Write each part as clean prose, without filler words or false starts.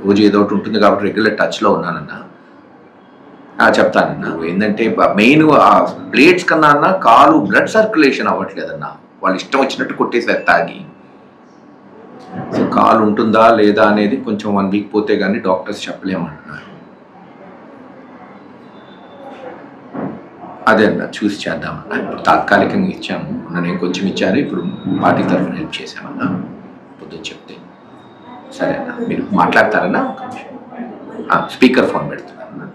రోజు ఏదో ఒకటి ఉంటుంది కాబట్టి రెగ్యులర్ టచ్లో ఉన్నానన్నా. చెప్తానన్నా. ఏంటంటే మెయిన్ ఆ ప్లేట్స్ కన్నా అన్న కాలు బ్లడ్ సర్క్యులేషన్ అవ్వట్లేదన్నా. వాళ్ళు ఇష్టం వచ్చినట్టు కొట్టేసారు తాగి. సో కాలు ఉంటుందా లేదా అనేది కొంచెం 1 వీక్ పోతే కానీ డాక్టర్స్ చెప్పలేమంటున్నారు. అదే అన్న చూసి చేద్దామన్నా. ఇప్పుడు తాత్కాలికంగా ఇచ్చాము, నేను కొంచెం ఇచ్చాను, ఇప్పుడు పార్టీ తరఫున హెల్ప్ చేశామన్నా పొద్దున్న చెప్తే. సరే అన్న, మీరు మాట్లాడతారన్నా? Speaker phone పెడుతున్నారన్నా.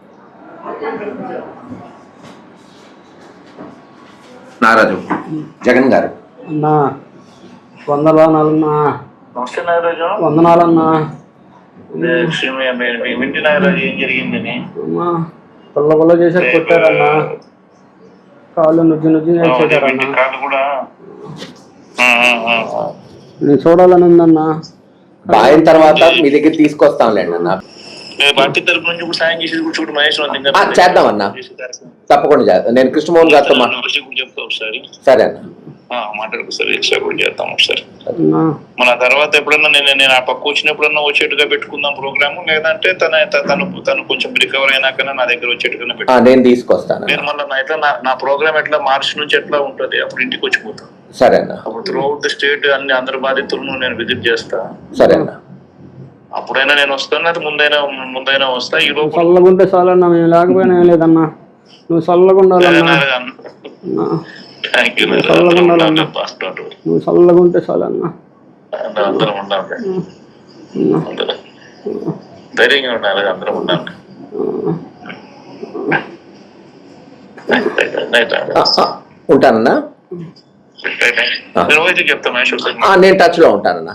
నారాజు జగన్ గారు అన్నా, వందనాలన్నా. నమస్తే నాగరాజు. వందనాలన్నా. వింటి నాగరాజు, ఏం జరిగిందని? అమ్మా పుల్ల చేసారు, కొట్టారన్నా. కాళ్ళు నుజ్జు చేసారన్నా. కాళ్ళు కూడా నేను చూడాలని ఉందన్నా. బాయిన తర్వాత మీ దగ్గర తీసుకొస్తాంలేండి అన్న. పార్టీ తరపు నుంచి ఇప్పుడు సాయం చేసేది కూడా చూడు మహేష్ చేద్దామన్నా, తప్పకుండా చేద్దాం. నేను కృష్ణమోహన్ గారితో చెప్తా ఒకసారి. సరే అన్న, మాట్లాడుకోసారి ఎక్స్ట్రా కూడా చేద్దాం ఒకసారి. మన తర్వాత ఎప్పుడన్నా నేను ఆ పక్క వచ్చినప్పుడన్నా వచ్చేట్టుగా పెట్టుకుందాం ప్రోగ్రామ్, లేదంటే తను కొంచెం రికవర్ అయినాకన్నా నా దగ్గర వచ్చేట్టుగా పెట్టుకుంటాను. నేను తీసుకొస్తాను. నేను మళ్ళీ ఎట్లా నా ప్రోగ్రామ్ ఎట్లా మార్చి నుంచి ఎట్లా ఉంటుంది అప్పుడు ఇంటికి వచ్చిపోతాను. సరే అన్న. అప్పుడు త్రూ అవుట్ ద స్టేట్ అన్ని అందరి బాధితులను నేను విజిట్ చేస్తా. సరే అన్న. అప్పుడైనా నేను వస్తాను, అది ముందైనా వస్తా. ఈ లోపు చల్లగుంటే చాలన్నా, మేము లేకపోయినా ఏం లేదన్నా. నువ్వు చల్లగా ఉండాలన్నా. నువ్వు చల్లగా ఉంటే చాలన్నా. అందరం ఉండాలి, ధైర్యంగా ఉండాలి, అందరం ఉండాలి. ఉంటానన్నా. నేను టచ్ లో ఉంటానన్నా.